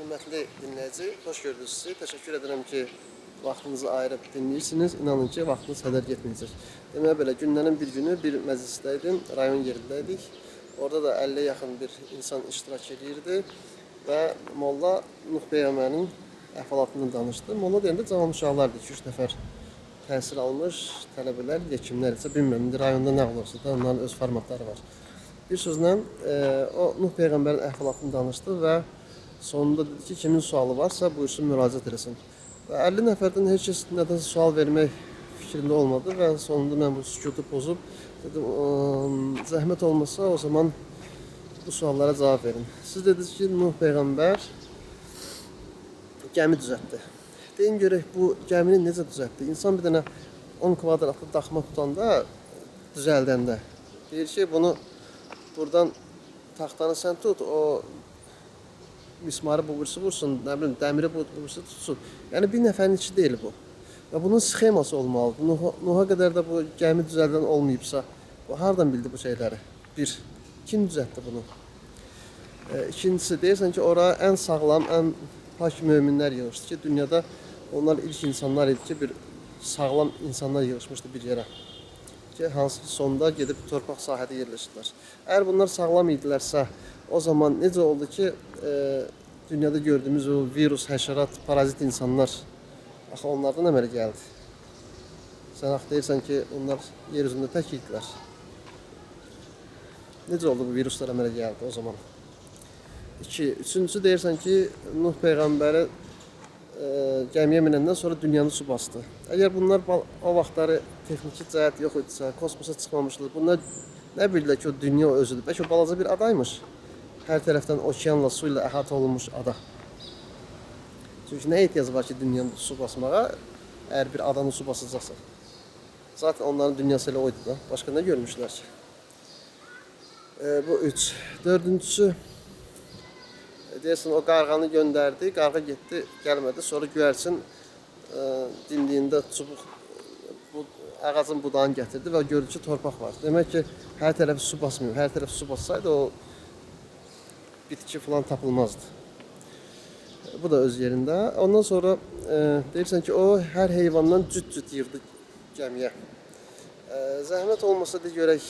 Hörmətli dinləyici, xoş gördük sizi. Təşəkkür edirəm ki, vaxtınızı ayırıb dinləyirsiniz. İnanın ki, vaxtınız hədər getməyəcək. Demək belə, günlərin bir günü bir məclisdəydim, rayon yerindəydik. Orada da 50-yə yaxın bir insan iştirak edirdi və Molla Nuh Peyğəmbərin əhvalatını danışdı. Molla deyəndə cavan uşaqlardır, 2-3 nəfər təhsil almış tələbələr, yekimlər isə bilmirəm, indi rayonda nə olursa da onların öz formatları var. Bir sözlə, o Nuh Peyğəmbərin əhvalatını danışdı və sonunda dedi ki, kimin sualı varsa buyursun müraciət etsin. Və 50 nəfərdən heç kəs nədənsə sual vermək fikrində olmadı və sonunda mən bu sükutu pozub dedim, zəhmət olmasa o zaman bu suallara cavab verin. Siz dediniz ki, Nuh Peyğəmbər gəmi düzəltdi. Deyin görək bu gəmini necə düzəltdi? İnsan bir dənə 10 kvadratlı daxma tutanda, düzəldəndə deyir ki, bunu buradan taxtanı sən tut, o mismarı bu birisi vursun, nə bilim, dəmiri bu birisi tutsun. Yəni bir nəfərin işi deyil bu. Və bunun sxeması olmalıdır. Nuh'a qədər də bu gəmi düzəldən olmayıbsa, bu hardan bildi bu şeyləri? Bir, kim düzəltdi bunu? İkincisi, deyirsən ki, ora ən sağlam, ən pak möminlər yığışdı ki, dünyada onlar ilk insanlar idi ki, bir sağlam insanlar yığışmışdı bir yerə. Ki, hansı ki, sonda gedib torpaq sahədə yerləşdilər. Əgər bunlar sağlam idilərsə, o zaman necə oldu ki, dünyada gördüyümüz o virus, həşərat, parazit insanlar, axı onlardan əmələ gəldi. Sən axı deyirsən ki, onlar yer üzündə tək idilər. Necə oldu bu viruslar əmələ gəldi o zaman? Üçüncüsü deyirsən ki, Nuh Peyğəmbəri gəmiyə minəndən sonra dünyanı su bastı. Əgər bunlar o vaxtları texniki cəhət yox idisə, kosmosa çıxmamışlar, bunlar nə bildilər ki, o dünya özüdür? Bəlkə o balaca bir adaymış. Hər tərəfdən okeanla, su ilə əhatə olunmuş ada. Çünki nə ehtiyac var ki, dünyanı su basmağa, əgər bir adanı su basacaqsa? Zaten onların dünyası elə oydu da. Başqa nə görmüşlər ki? Bu üç. Dördüncüsü, deyəsən o qarğanı göndərdi, qarğa getdi, gəlmədi. Sonra göyərçin dimdiyində çubuq, bu ağacın budağını gətirdi və gördü ki, torpaq var. Demək ki, hər tərəfi su basmıyor. Hər tərəfi su bassaydı o bitki falan tapılmazdı. Bu da öz yerində. Ondan sonra deyirsən ki, o hər heyvandan cüt-cüt yığdı gəmiyə. Zəhmət olmasa da görək,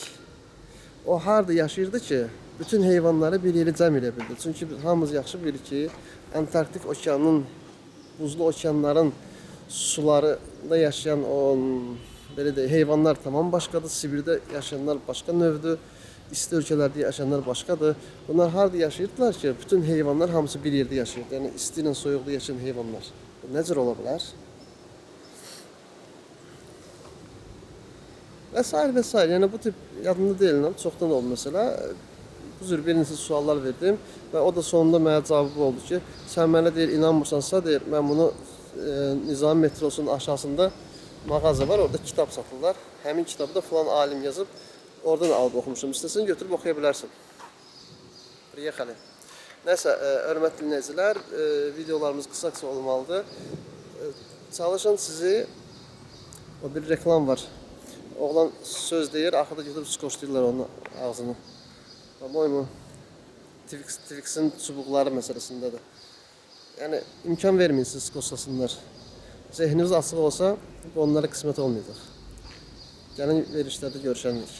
o harada yaşayırdı ki, bütün heyvanları bir yeri cəm edə bildi. Çünki hamımız yaxşı bilir ki, Antarktik okeanın, buzlu okeanların sularında yaşayan o belə deyək, heyvanlar tamam başqadır. Sibirdə yaşayanlar başqa növdür. İsti ölkələrdə yaşayanlar başqadır. Bunlar harada yaşayırdılar ki, bütün heyvanlar hamısı bir yerdə yaşayırdı. Yəni isti ilə soyuqda yaşayan heyvanlar. Bu nə cür ola bilər? Və sair və sair. Yəni bu tip yadımda deyiləm, çoxdan oldu məsələ. Bu cür bir neçə suallar verdim və o da sonunda mənə cavabı oldu ki, sən mənə deyir, inanmırsansa deyir, mən bunu Nizami metrosunun aşağısında mağaza var, orada kitab satırlar. Həmin kitabı da falan alim yazıb, oradan alıb oxumuşum. İstəsən götürüb oxuya bilərsən. Priyexali. Nəsə, hörmətli dinləyicilər, videolarımız qısa-qısa olmalıdır. Çalışın sizi, o bir reklam var. Oğlan söz deyir, axırda götürüb skoşlayırlar onun ağzını. Boymu? Twix'in çubuqları məsələsindədir. Yəni, imkan verməyin siz skoşlasınlar. Zehniniz açıq olsa, bu onlara qismət olmayacaq. Gəlin verişlərdə görüşənlik.